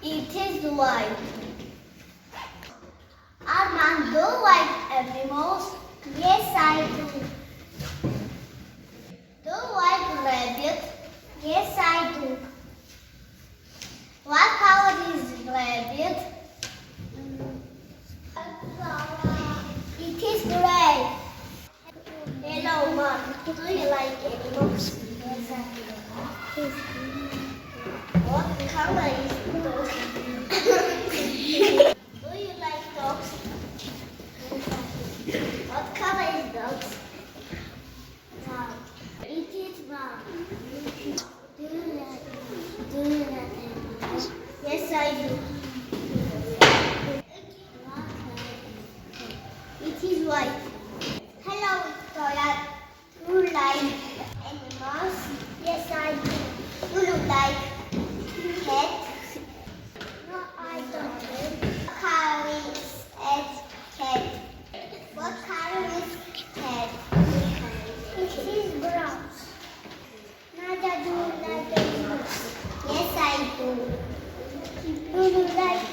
It is white. Arman, do you like animals? Yes, I do. Do you like rabbit? Yes, I do. What color is rabbit? It is gray. Hello, Mom. Do you like animals? Yes, I do. What color is dog? Do you like dogs? What color is dogs? Brown. It is brown. Do you like animals? Yes, I do. It is white. Hello, Toya. Do you like animals? Yes, I do. Do you like cats? No, I don't. What color is cat? What color is cat? It is brown. Nada, do you like animals? Yes, I do. Do you like